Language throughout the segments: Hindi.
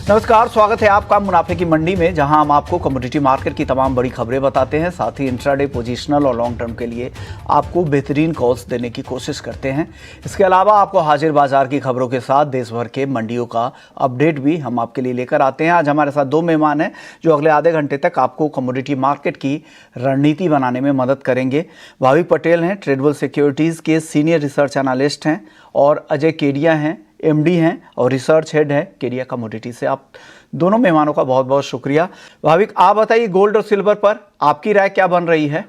नमस्कार, स्वागत है आपका मुनाफे की मंडी में, जहां हम आपको कमोडिटी मार्केट की तमाम बड़ी खबरें बताते हैं। साथ ही इंट्राडे, पोजिशनल और लॉन्ग टर्म के लिए आपको बेहतरीन कॉल्स देने की कोशिश करते हैं। इसके अलावा आपको हाजिर बाजार की खबरों के साथ देश भर के मंडियों का अपडेट भी हम आपके लिए लेकर आते हैं। आज हमारे साथ दो मेहमान हैं जो अगले आधे घंटे तक आपको कमोडिटी मार्केट की रणनीति बनाने में मदद करेंगे। भाविक पटेल हैं, ट्रेडेबल सिक्योरिटीज़ के सीनियर रिसर्च एनालिस्ट हैं, और अजय केडिया हैं, एमडी हैं और रिसर्च हेड है केडिया कमोडिटी से। आप दोनों मेहमानों का बहुत बहुत शुक्रिया। भाविक, आप बताइए, गोल्ड और सिल्वर पर आपकी राय क्या बन रही है?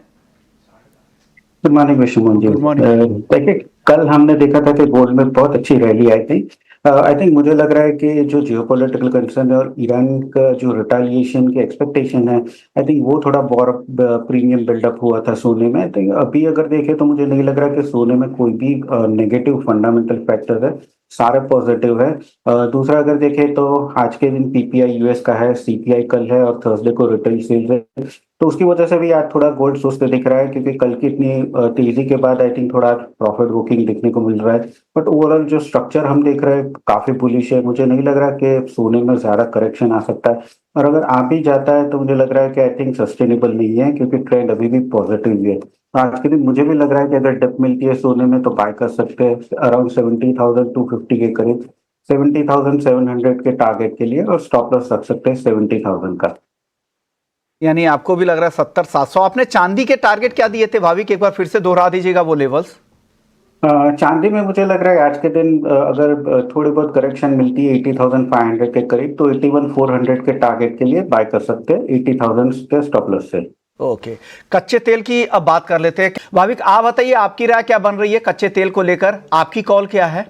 Good morning Vishuman ji. Good morning. देखिए, कल हमने देखा था कि गोल्ड में बहुत अच्छी रैली आई थी। आई थिंक मुझे लग रहा है कि जो जियोपॉलिटिकल कंसर्न है और ईरान का जो रिटालिएशन की एक्सपेक्टेशन है, आई थिंक वो थोड़ा बहुत प्रीमियम बिल्डअप हुआ था सोने में। आई थिंक अभी अगर देखें तो मुझे नहीं लग रहा कि सोने में कोई भी नेगेटिव फंडामेंटल फैक्टर है, सारे पॉजिटिव है। दूसरा अगर देखें तो आज के दिन पीपीआई यूएस का है, सीपीआई कल है और थर्सडे को रिटेल सेल्स है, तो उसकी वजह से भी आज थोड़ा गोल्ड सुस्त दिख रहा है, क्योंकि कल की इतनी तेजी के बाद आई थिंक थोड़ा प्रॉफिट बुकिंग देखने को मिल रहा है। बट ओवरऑल जो स्ट्रक्चर हम देख रहे हैं काफी बुलिश है। मुझे नहीं लग रहा कि सोने में ज्यादा करेक्शन आ सकता है, और अगर आ भी जाता है तो मुझे लग रहा है कि आई थिंक सस्टेनेबल नहीं है, क्योंकि ट्रेंड अभी भी पॉजिटिव ही है। आज के दिन मुझे भी लग रहा है कि अगर डिप मिलती है सोने में तो बाय कर सकते हैं अराउंड 70,250 के करीब, 70,700 के टारगेट के लिए, और स्टॉप लॉस रख सकते हैं 70,000 का। यानी आपको भी लग रहा है 70-700। आपने चांदी के टारगेट क्या दिए थे भाविक, एक बार फिर से दोहरा दीजिएगा वो लेवल्स। चांदी में मुझे लग रहा है आज के दिन अगर थोड़ी बहुत करेक्शन मिलती है 80,500 के करीब, तो 81,400 के टारगेट के लिए बाय कर सकते हैं 80,000 के स्टॉप लॉस से। ओके, कच्चे तेल की अब बात कर लेते हैं। भाविक, आप बताइए, आपकी राय क्या बन रही है कच्चे तेल को लेकर? आपकी कॉल क्या है?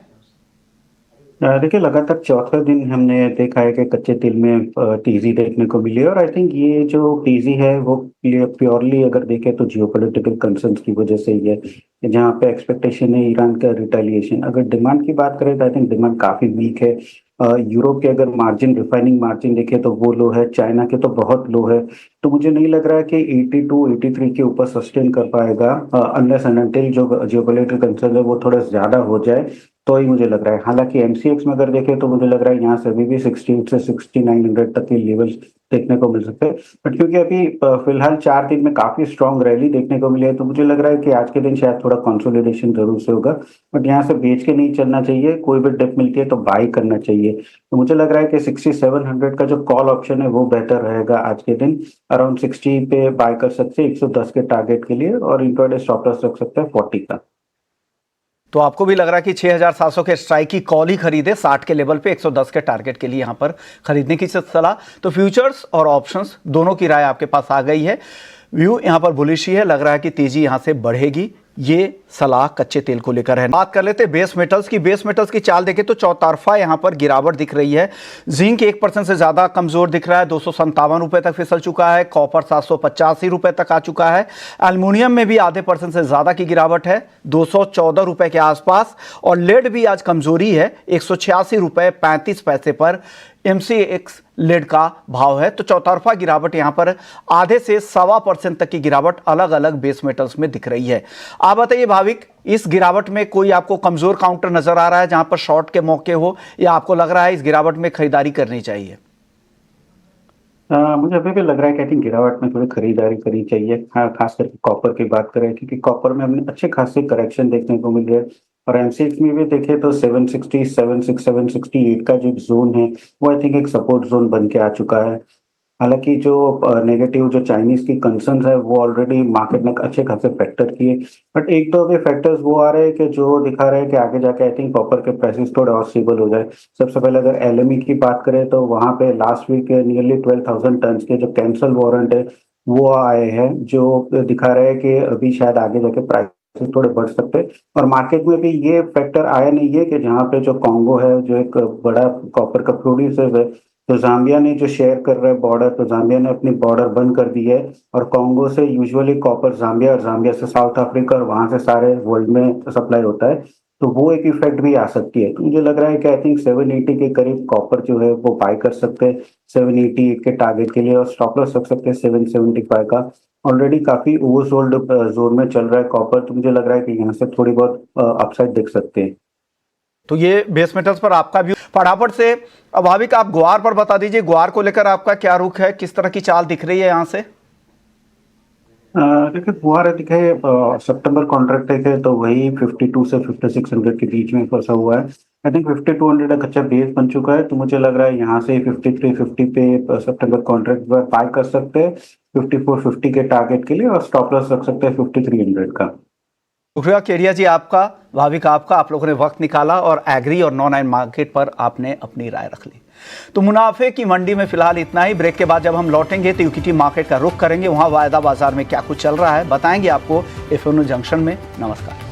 देखिए, लगातार चौथा दिन हमने देखा है कि कच्चे तेल में तेजी देखने को मिली है, और आई थिंक ये जो तेजी है वो प्योरली अगर देखें तो जियोपॉलिटिकल कंसर्न्स की वजह से ही है, जहाँ पे एक्सपेक्टेशन है ईरान का रिटेलिएशन। अगर डिमांड की बात करें तो आई थिंक डिमांड काफी वीक है। यूरोप के अगर मार्जिन, रिफाइनिंग मार्जिन देखें तो वो लो है, चाइना के तो बहुत लो है। तो मुझे नहीं लग रहा है कि 82, 83 के ऊपर सस्टेन कर पाएगा, अनलेस एंड अनटिल जो जियोपॉलिटिकल कंसर्न है वो थोड़ा ज्यादा हो जाए, तो ही मुझे लग रहा है। हालांकि एमसीएक्स में अगर देखें तो मुझे लग रहा है यहाँ से अभी भी 68 से 6900 तक के लेवल देखने को मिल सकते हैं। बट क्योंकि अभी फिलहाल 4 दिन में काफी स्ट्रॉन्ग रैली देखने को मिली है, तो मुझे लग रहा है कि आज के दिन शायद थोड़ा कंसोलिडेशन जरूर से होगा। बट यहाँ से बेच के नहीं चलना चाहिए, कोई भी डिप मिलती है तो बाई करना चाहिए। तो मुझे लग रहा है कि 6700 का जो कॉल ऑप्शन है वो बेहतर रहेगा आज के दिन। अराउंड 60 पे बाय कर सकते हैं 110 के टारगेट के लिए, और इंट्राडे स्टॉप लॉस रख सकते हैं 40 का। तो आपको भी लग रहा है कि 6700 के स्ट्राइक की कॉल ही खरीदे, 60 के लेवल पे 110 के टारगेट के लिए यहां पर खरीदने की सलाह। तो फ्यूचर्स और ऑप्शंस दोनों की राय आपके पास आ गई है। व्यू यहां पर बुलिश ही है, लग रहा है कि तेजी यहां से बढ़ेगी। ये सलाह कच्चे तेल को लेकर है। बात कर लेते हैं बेस मेटल्स की। बेस मेटल्स की चाल देखें तो चौतरफा यहां पर गिरावट दिख रही है। जिंक 1% से ज्यादा कमजोर दिख रहा है, 257 रुपए तक फिसल चुका है। कॉपर 785 रुपए तक आ चुका है। एल्युमिनियम में भी आधे % से ज्यादा की गिरावट है, 214 रुपए के आसपास। और लेड भी आज कमजोरी है, 186 रुपए 35 पैसे पर एमसीएक्स लेड का भाव है। तो चौतरफा गिरावट यहां पर आधे से 1.25% तक की गिरावट अलग अलग बेस मेटल्स में दिख रही है। आप बताइए भाविक, इस गिरावट में कोई आपको कमजोर काउंटर नजर आ रहा है जहां पर शॉर्ट के मौके हो, या आपको लग रहा है इस गिरावट में खरीदारी करनी चाहिए? मुझे अभी भी लग रहा है कि आई थिंक गिरावट में थोड़ी खरीदारी करनी चाहिए। हाँ, खास करके कॉपर की बात करें, क्योंकि कॉपर में हमने अच्छे खासे करेक्शन देखने को मिल रहे हैं, और एमसीएक्स में भी देखें तो 760, 768 का जो जोन है वो आई थिंक एक सपोर्ट जोन बन के आ चुका है। हालांकि जो नेगेटिव जो चाइनीज की कंसर्न्स है वो ऑलरेडी मार्केट ने अच्छे खासे फैक्टर किए, बट एक दो अभी फैक्टर्स वो आ रहे हैं कि जो दिखा रहे हैं कि आगे जाके आई थिंक कॉपर के प्राइसेस थोड़े और स्टेबल हो जाए। सबसे पहले अगर एलएमई की बात करें तो वहां पे लास्ट वीक नियरली 12,000 टन के जो कैंसल वारंट है वो आए हैं, जो दिखा रहे हैं कि अभी शायद आगे जाके प्राइस थोड़े बढ़ सकते हैं। और मार्केट में भी ये फैक्टर आया नहीं है कि जहाँ पे जो कॉन्गो है जो एक बड़ा कॉपर का प्रोड्यूसर है, तो जाम्बिया ने जो शेयर कर रहा है बॉर्डर, तो जाम्बिया ने अपनी बॉर्डर बंद कर दी है, और कॉन्गो से यूजुअली कॉपर जाम्बिया और जाम्बिया से साउथ अफ्रीका और वहां से सारे वर्ल्ड में सप्लाई होता है, तो वो एक इफेक्ट भी आ सकती है। तो मुझे लग रहा है कि आई थिंक 780 के करीब कॉपर जो है वो बाय कर सकते हैं 788 के टारगेट के लिए, और स्टॉप लॉस रख सकते हैं 775 का। ऑलरेडी काफी ओवरसोल्ड जोन में चल रहा है कॉपर, तो मुझे लग रहा है कि यहाँ से थोड़ी बहुत अपसाइड देख सकते हैं। तो ये बेस मेटल्स पर आपका व्यू। फटाफट से भाविक आप ग्वार पर बता दीजिए, ग्वार को लेकर आपका क्या रुख है, किस तरह की चाल दिख रही है यहाँ से? देखिए फुहारे दिखे सितंबर कॉन्ट्रैक्ट देखे तो वही 52 से 5600 के बीच में फंसा हुआ है। आई थिंक 5200 एक अच्छा बेस बन चुका है, तो मुझे लग रहा है यहाँ से 5350 पे सितंबर कॉन्ट्रैक्ट बाय कर सकते हैं 5450 के टारगेट के लिए, और स्टॉप लॉस रख सकते हैं 5300 का। शुक्रिया केरिया जी आपका, भाविक आपका, आप लोगों ने वक्त निकाला और एग्री और नॉन एग्री मार्केट पर आपने अपनी राय रख ली। तो मुनाफे की मंडी में फिलहाल इतना ही। ब्रेक के बाद जब हम लौटेंगे तो इक्विटी मार्केट का रुख करेंगे, वहां वायदा बाजार में क्या कुछ चल रहा है बताएंगे आपको एफएनओ जंक्शन में। नमस्कार।